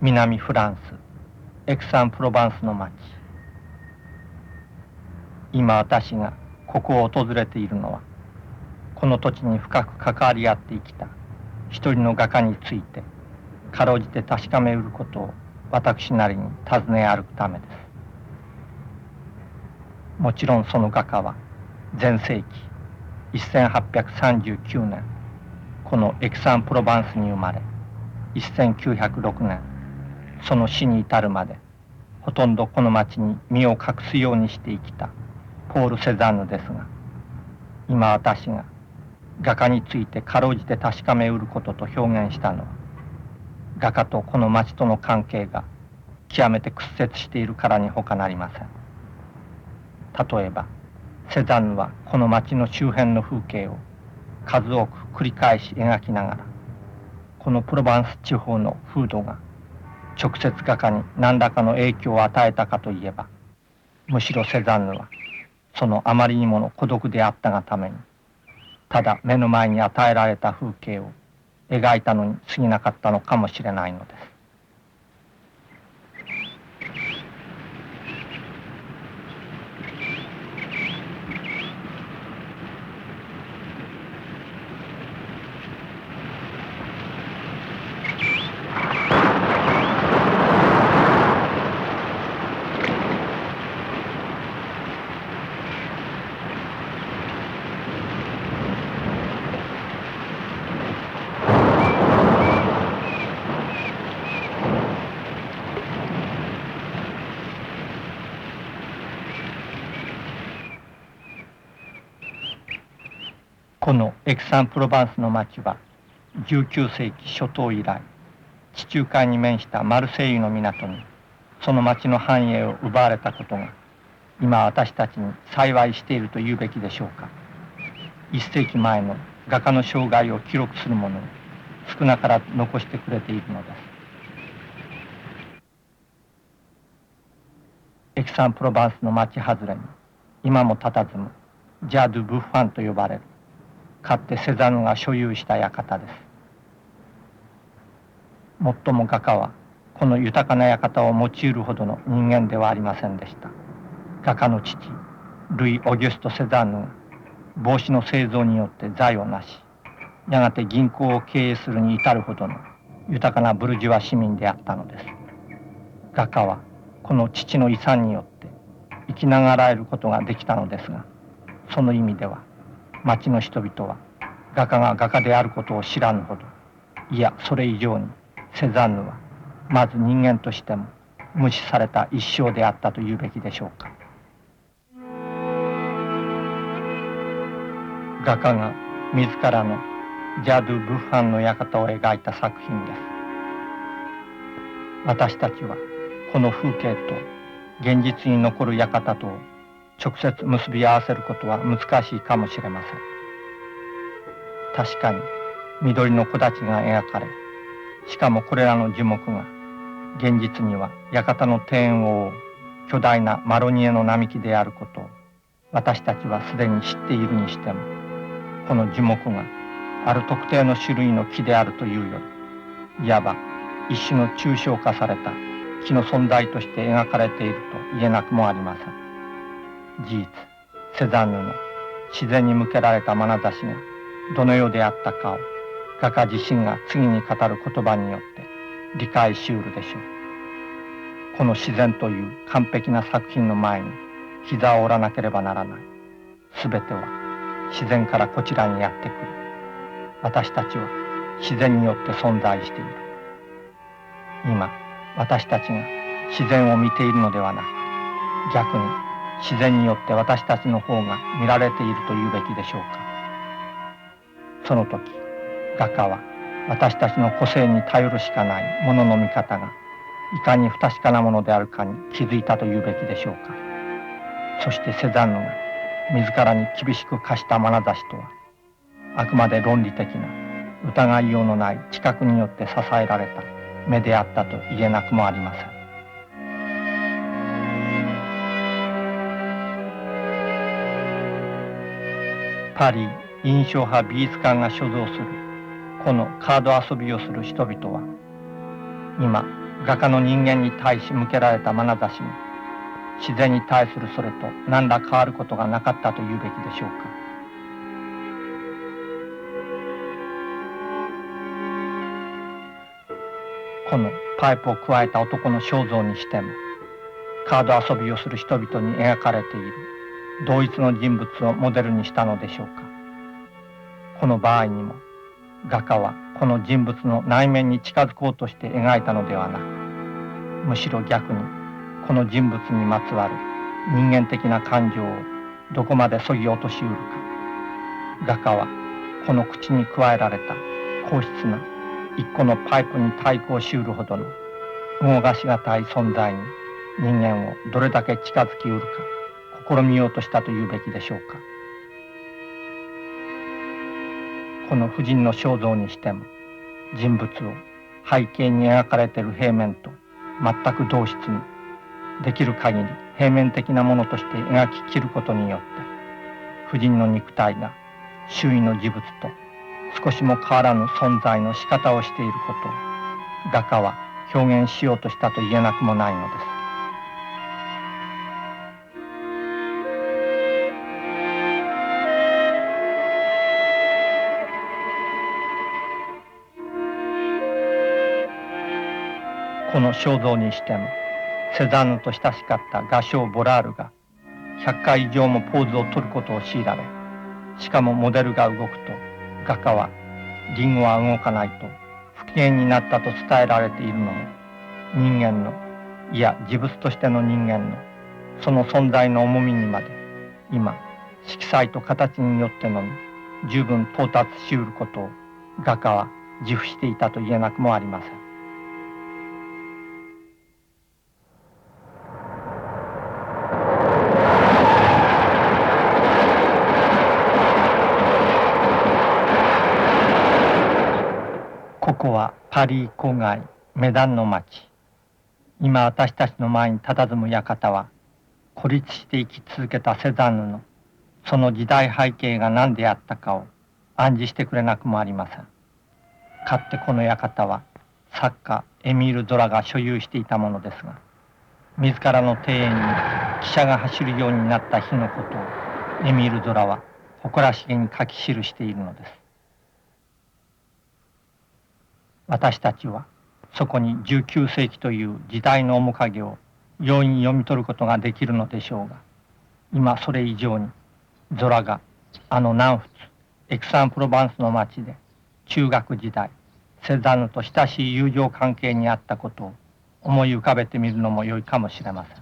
南フランスエクサン・プロバンスの町。今私がここを訪れているのは、この土地に深く関わり合って生きた一人の画家についてかろうじて確かめうることを私なりに尋ね歩くためです。もちろんその画家は前世紀1839年このエクサン・プロバンスに生まれ、1906年その死に至るまでほとんどこの町に身を隠すようにして生きたポール・セザンヌですが、今私が画家についてかろうじて確かめうることと表現したのは、画家とこの町との関係が極めて屈折しているからに他なりません。例えばセザンヌはこの町の周辺の風景を数多く繰り返し描きながら、このプロバンス地方の風土が直接画家に何らかの影響を与えたかといえば、むしろセザンヌはそのあまりにもの孤独であったがために、ただ目の前に与えられた風景を描いたのに過ぎなかったのかもしれないのです。このエクサン・プロバンスの町は19世紀初頭以来、地中海に面したマルセイユの港にその町の繁栄を奪われたことが今私たちに幸いしていると言うべきでしょうか。1世紀前の画家の生涯を記録するものを少なからず残してくれているのです。エクサン・プロバンスの町外れに今も佇むジャ・ドゥ・ブッファンと呼ばれるかつてセザンヌが所有した館です。もっとも画家はこの豊かな館を用いるほどの人間ではありませんでした。画家の父ルイ・オギュスト・セザンヌが帽子の製造によって財を成し、やがて銀行を経営するに至るほどの豊かなブルジュア市民であったのです。画家はこの父の遺産によって生きながらえることができたのですが、その意味では町の人々は画家が画家であることを知らぬほど、いやそれ以上にセザンヌはまず人間としても無視された一生であったと言うべきでしょうか。画家が自らのジャ・ドゥ・ブッファンの館を描いた作品です。私たちはこの風景と現実に残る館とを直接結び合わせることは難しいかもしれません。確かに緑の木立が描かれ、しかもこれらの樹木が現実には館の庭園を覆う巨大なマロニエの並木であることを私たちはすでに知っているにしても、この樹木がある特定の種類の木であるというより、いわば一種の抽象化された木の存在として描かれていると言えなくもありません。事実、セザンヌの自然に向けられた眼差しがどのようであったかを画家自身が次に語る言葉によって理解しうるでしょう。この自然という完璧な作品の前に膝を折らなければならない。すべては自然からこちらにやってくる。私たちは自然によって存在している。今私たちが自然を見ているのではなく、逆に自然によって私たちの方が見られているというべきでしょうか。その時画家は私たちの個性に頼るしかないものの見方がいかに不確かなものであるかに気づいたというべきでしょうか。そしてセザンヌが自らに厳しく課した眼差しとは、あくまで論理的な疑いようのない知覚によって支えられた目であったと言えなくもありません。パリ印象派美術館が所蔵するこのカード遊びをする人々は、今画家の人間に対し向けられた眼差しも自然に対するそれと何ら変わることがなかったと言うべきでしょうか。このパイプをくわえた男の肖像にしても、カード遊びをする人々に描かれている同一の人物をモデルにしたのでしょうか。この場合にも画家はこの人物の内面に近づこうとして描いたのではなく、むしろ逆にこの人物にまつわる人間的な感情をどこまで削ぎ落としうるか。画家はこの口に加えられた硬質な一個のパイプに対抗しうるほどの動かしがたい存在に人間をどれだけ近づきうるか試みようとしたというべきでしょうか。この婦人の肖像にしても、人物を背景に描かれている平面と全く同質に、できる限り平面的なものとして描き切ることによって、婦人の肉体が周囲の事物と少しも変わらぬ存在の仕方をしていることを画家は表現しようとしたと言えなくもないのです。この肖像にしても、セザンヌと親しかった画商ボラールが100回以上もポーズを取ることを強いられ、しかもモデルが動くと画家はリンゴは動かないと不機嫌になったと伝えられているのも、人間の、いや事物としての人間のその存在の重みにまで今色彩と形によってのみ十分到達しうることを画家は自負していたと言えなくもありません。ここはパリ郊外メダンの町。今私たちの前に佇む館は、孤立して生き続けたセザンヌのその時代背景が何であったかを暗示してくれなくもありません。かつてこの館は作家エミール・ゾラが所有していたものですが、自らの庭園に汽車が走るようになった日のことをエミール・ゾラは誇らしげに書き記しているのです。私たちはそこに19世紀という時代の面影を容易に読み取ることができるのでしょうが、今それ以上にゾラがあの南仏エクサン・プロバンスの町で中学時代セザンヌと親しい友情関係にあったことを思い浮かべてみるのも良いかもしれませ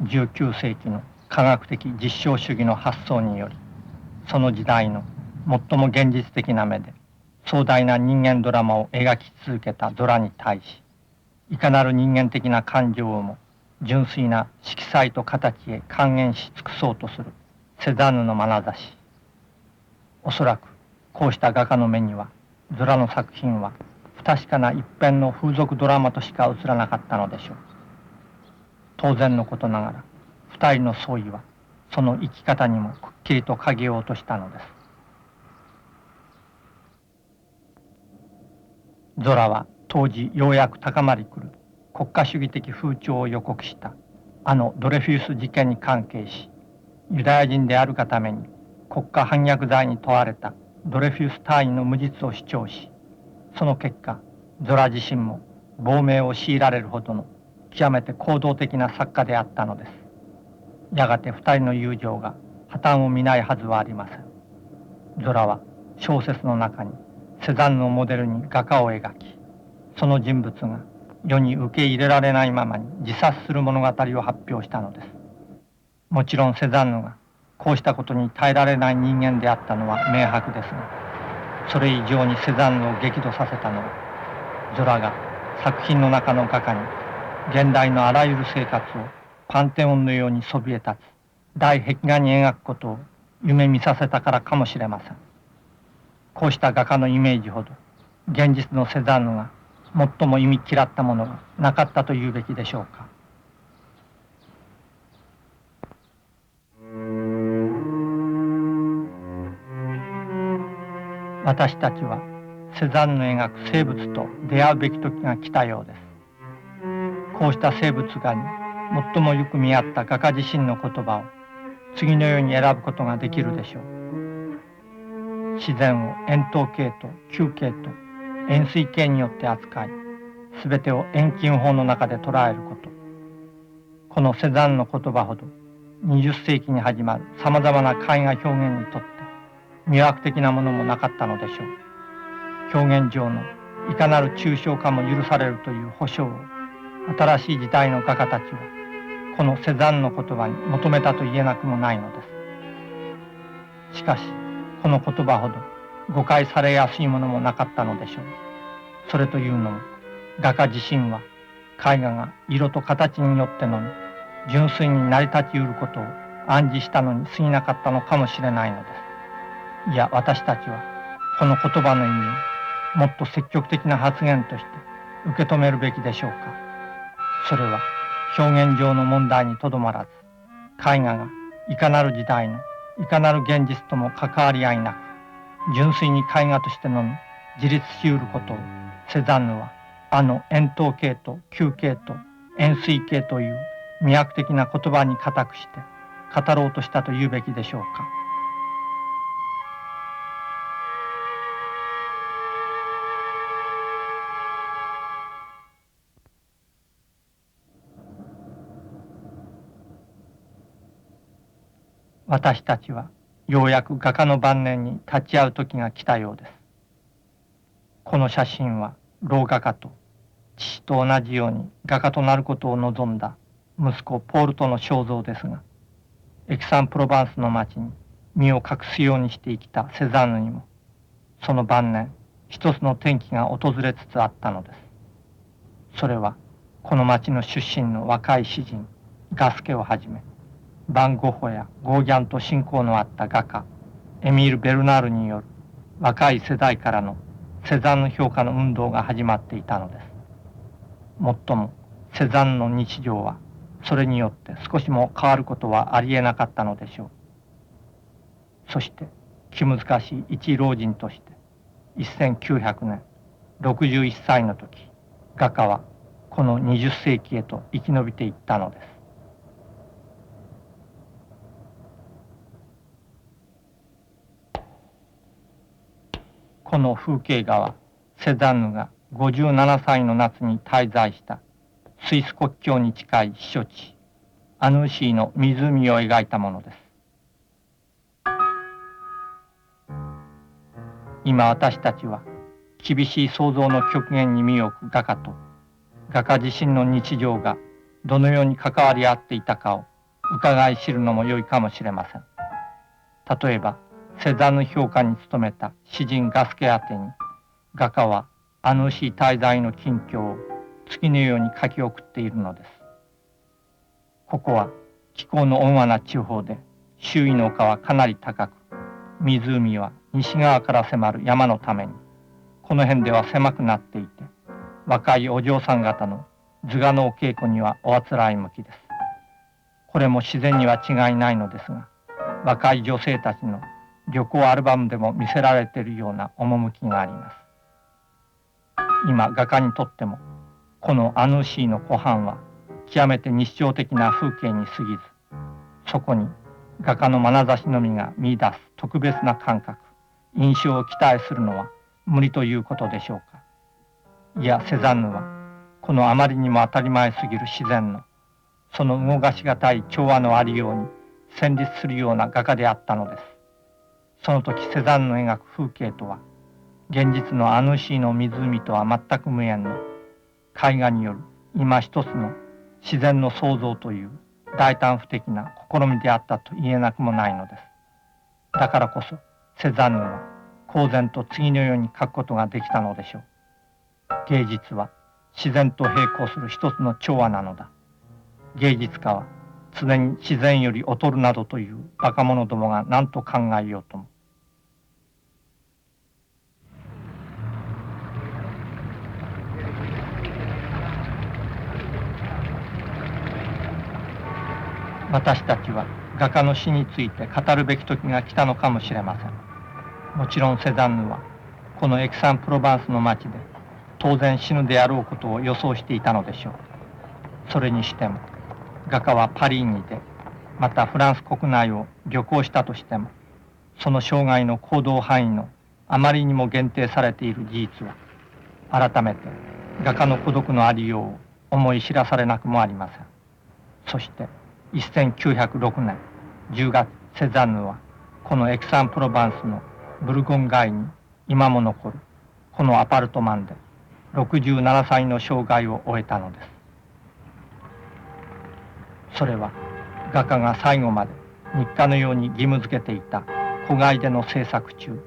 ん。19世紀の科学的実証主義の発想により、その時代の最も現実的な目で壮大な人間ドラマを描き続けたゾラに対し、いかなる人間的な感情をも純粋な色彩と形へ還元し尽くそうとするセザンヌの眼差し。おそらくこうした画家の目にはゾラの作品は不確かな一辺の風俗ドラマとしか映らなかったのでしょう。当然のことながら二人の相違はその生き方にもくっきりと影を落としたのです。ゾラは当時ようやく高まりくる国家主義的風潮を予告したあのドレフュース事件に関係し、ユダヤ人であるがために国家反逆罪に問われたドレフュース隊員の無実を主張し、その結果ゾラ自身も亡命を強いられるほどの極めて行動的な作家であったのです。やがて二人の友情が破綻を見ないはずはありません。ゾラは小説の中にセザンヌをモデルに画家を描き、その人物が世に受け入れられないままに自殺する物語を発表したのです。もちろんセザンヌがこうしたことに耐えられない人間であったのは明白ですが、それ以上にセザンヌを激怒させたのは、ゾラが作品の中の画家に現代のあらゆる生活をパンテオンのようにそびえ立つ大壁画に描くことを夢見させたからかもしれません。こうした画家のイメージほど現実のセザンヌが最も忌み嫌ったものがなかったと言うべきでしょうか。私たちはセザンヌ描く生物と出会うべき時が来たようです。こうした生物画に最もよく見合った画家自身の言葉を次のように選ぶことができるでしょう。自然を円筒形と球形と円錐形によって扱い、すべてを遠近法の中で捉えること。このセザンヌの言葉ほど20世紀に始まるさまざまな絵画表現にとって魅惑的なものもなかったのでしょう。表現上のいかなる抽象化も許されるという保証を新しい時代の画家たちはこのセザンヌの言葉に求めたと言えなくもないのです。しかしこの言葉ほど誤解されやすいものもなかったのでしょう。それというのも画家自身は絵画が色と形によってのみ純粋に成り立ちうることを暗示したのに過ぎなかったのかもしれないのです。いや、私たちはこの言葉の意味をもっと積極的な発言として受け止めるべきでしょうか。それは表現上の問題にとどまらず、絵画がいかなる時代のいかなる現実とも関わり合いなく、純粋に絵画としてのみ自立しうることをセザンヌはあの円筒形と球形と円錐形という魅惑的な言葉に固くして語ろうとしたと言うべきでしょうか。私たちはようやく画家の晩年に立ち会う時が来たようです。この写真は老画家と父と同じように画家となることを望んだ息子ポールとの肖像ですが、エクサンプロバンスの町に身を隠すようにして生きたセザンヌにもその晩年一つの転機が訪れつつあったのです。それはこの町の出身の若い詩人ガスケをはじめバン・ゴッホやゴーギャンと親交のあった画家エミール・ベルナールによる若い世代からのセザンヌ評価の運動が始まっていたのです。もっともセザンヌの日常はそれによって少しも変わることはありえなかったのでしょう。そして気難しい一老人として1900年61歳の時、画家はこの20世紀へと生き延びていったのです。この風景画はセザンヌが57歳の夏に滞在したスイス国境に近い避暑地アヌーシーの湖を描いたものです。今私たちは厳しい想像の極限に身を置く画家と画家自身の日常がどのように関わり合っていたかを伺い知るのも良いかもしれません。例えばセザンヌ評価に努めた詩人ガスケ宛てに画家はアヌーシー滞在の近況を次のように書き送っているのです。ここは気候の温和な地方で周囲の丘はかなり高く、湖は西側から迫る山のためにこの辺では狭くなっていて、若いお嬢さん方の図画のお稽古にはおあつらい向きです。これも自然には違いないのですが、若い女性たちの旅行アルバムでも見せられているような趣があります。今画家にとってもこのアヌーシーの湖畔は極めて日常的な風景に過ぎず、そこに画家の眼差しのみが見出す特別な感覚、印象を期待するのは無理ということでしょうか。いや、セザンヌはこのあまりにも当たり前すぎる自然のその動かしがたい調和のありように戦慄するような画家であったのです。その時セザンヌの描く風景とは現実のアヌーシーの湖とは全く無縁の絵画による今一つの自然の創造という大胆不敵な試みであったと言えなくもないのです。だからこそセザンヌは公然と次のように書くことができたのでしょう。芸術は自然と並行する一つの調和なのだ。芸術家は常に自然より劣るなどというバカ者どもが何と考えようとも。私たちは画家の死について語るべき時が来たのかもしれません。もちろんセザンヌはこのエクサン・プロバンスの町で当然死ぬであろうことを予想していたのでしょう。それにしても画家はパリにてまたフランス国内を旅行したとしても、その生涯の行動範囲のあまりにも限定されている事実は改めて画家の孤独のありようを思い知らされなくもありません。そして1906年10月、セザンヌはこのエクサン・プロバンスのブルゴン街に今も残るこのアパルトマンで67歳の生涯を終えたのです。それは画家が最後まで日課のように義務付けていた戸外での制作中、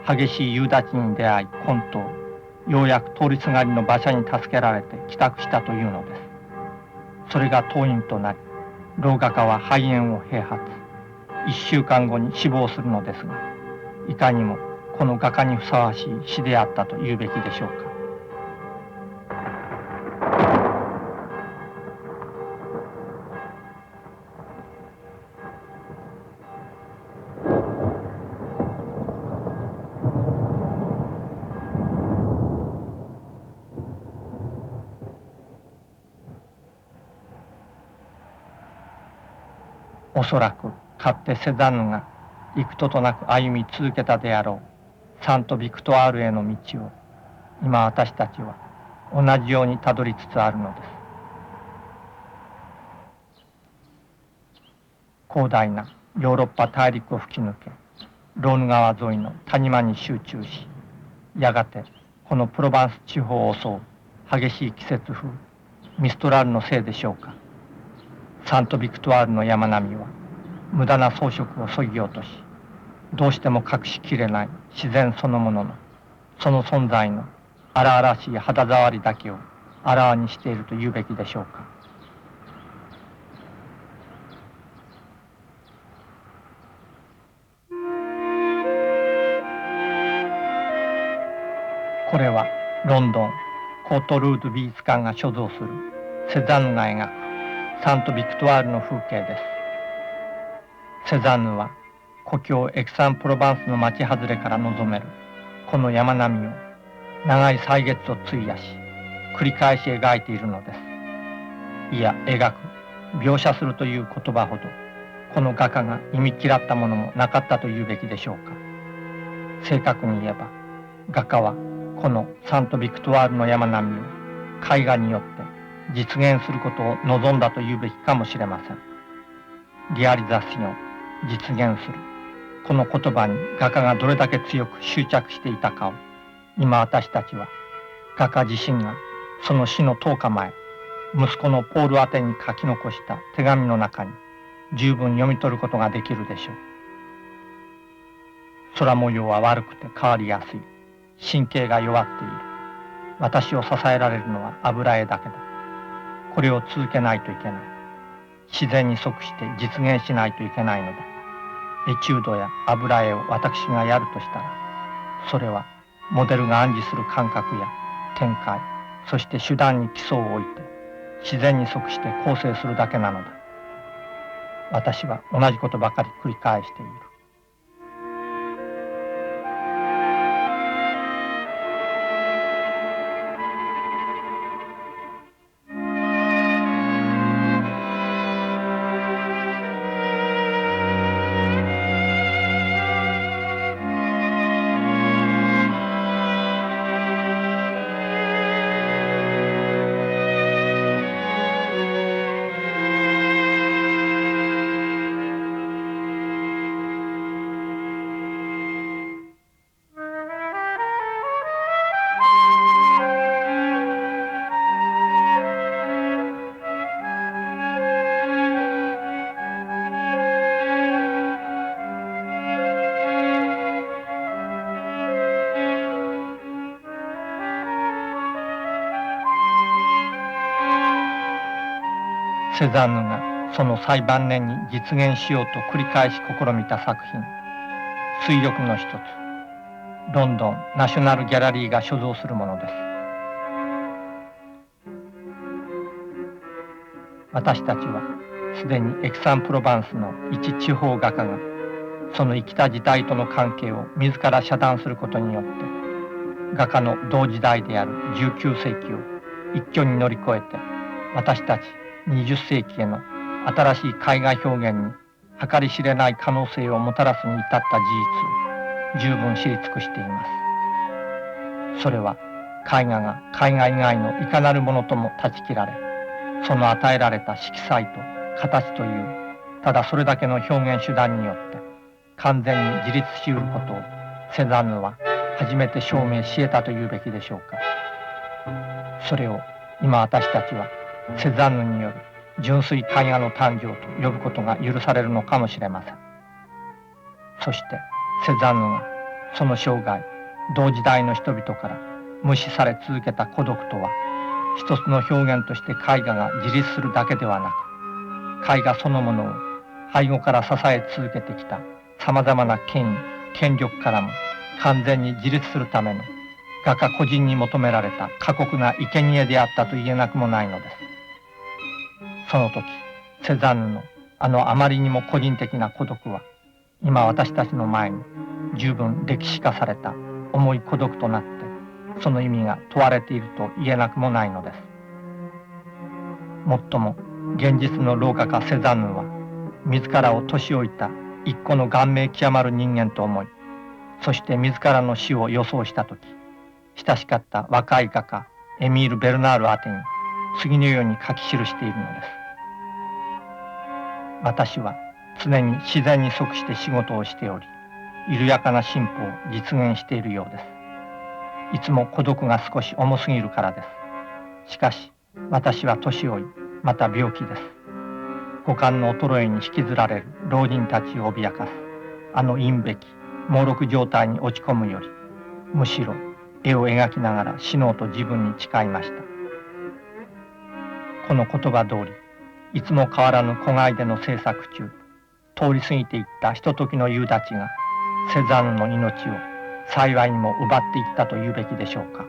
激しい夕立に出会い混沌、ようやく通りすがりの馬車に助けられて帰宅したというのです。それが当院となり、老画家は肺炎を併発、1週間後に死亡するのですが、いかにもこの画家にふさわしい死であったと言うべきでしょうか。おそらくかつてセザンヌが幾度となく歩み続けたであろうサント・ビクトワールへの道を今私たちは同じようにたどりつつあるのです。広大なヨーロッパ大陸を吹き抜け、ローヌ川沿いの谷間に集中し、やがてこのプロバンス地方を襲う激しい季節風ミストラルのせいでしょうか。サント・ビクトワールの山並みは無駄な装飾をそぎ落とし、どうしても隠しきれない自然そのもののその存在の荒々しい肌触りだけをあらわにしていると言うべきでしょうか。これはロンドンコートルード美術館が所蔵するセザンヌが描くサント・ビクトワールの風景です。セザンヌは故郷エクサン・プロバンスの町外れから望めるこの山並みを長い歳月を費やし繰り返し描いているのです。いや描く、描写するという言葉ほどこの画家が忌み嫌ったものもなかったと言うべきでしょうか。正確に言えば画家はこのサント・ビクトワールの山並みを絵画によって実現することを望んだと言うべきかもしれません。リアリザシオン、実現する、この言葉に画家がどれだけ強く執着していたかを今私たちは画家自身がその死の10日前息子のポール宛てに書き残した手紙の中に十分読み取ることができるでしょう。空模様は悪くて変わりやすい。神経が弱っている。私を支えられるのは油絵だけだ。これを続けないといけない。自然に即して実現しないといけないのだ。エチュードや油絵を私がやるとしたら、それはモデルが暗示する感覚や展開、そして手段に基礎を置いて自然に即して構成するだけなのだ。私は同じことばかり繰り返している。セザンヌがその最晩年に実現しようと繰り返し試みた作品、推力の一つ、ロンドンナショナルギャラリーが所蔵するものです。私たちはすでにエクサン・プロバンスの一地方画家がその生きた時代との関係を自ら遮断することによって画家の同時代である19世紀を一挙に乗り越えて、私たち20世紀への新しい絵画表現に計り知れない可能性をもたらすに至った事実を十分知り尽くしています。それは絵画が絵画以外のいかなるものとも断ち切られ、その与えられた色彩と形というただそれだけの表現手段によって完全に自立しうることをセザンヌは初めて証明し得たというべきでしょうか。それを今私たちはセザンヌによる純粋絵画の誕生と呼ぶことが許されるのかもしれません。そしてセザンヌがその生涯同時代の人々から無視され続けた孤独とは、一つの表現として絵画が自立するだけではなく、絵画そのものを背後から支え続けてきたさまざまな権威権力からも完全に自立するための画家個人に求められた過酷な生贄であったと言えなくもないのです。その時セザンヌのあまりにも個人的な孤独は、今私たちの前に十分歴史化された重い孤独となって、その意味が問われていると言えなくもないのです。もっとも現実の老画家セザンヌは、自らを年老いた一個の顔面極まる人間と思い、そして自らの死を予想した時、親しかった若い画家エミール・ベルナール宛てに次のように書き記しているのです。私は常に自然に即して仕事をしており、緩やかな進歩を実現しているようです。いつも孤独が少し重すぎるからです。しかし私は年老い、また病気です。五感の衰えに引きずられる老人たちを脅かす陰べき猛録状態に落ち込むより、むしろ絵を描きながら死のうと自分に誓いました。この言葉通り、いつも変わらぬ子飼いでの制作中、通り過ぎていったひとときの夕立がセザンヌの命を幸いにも奪っていったというべきでしょうか。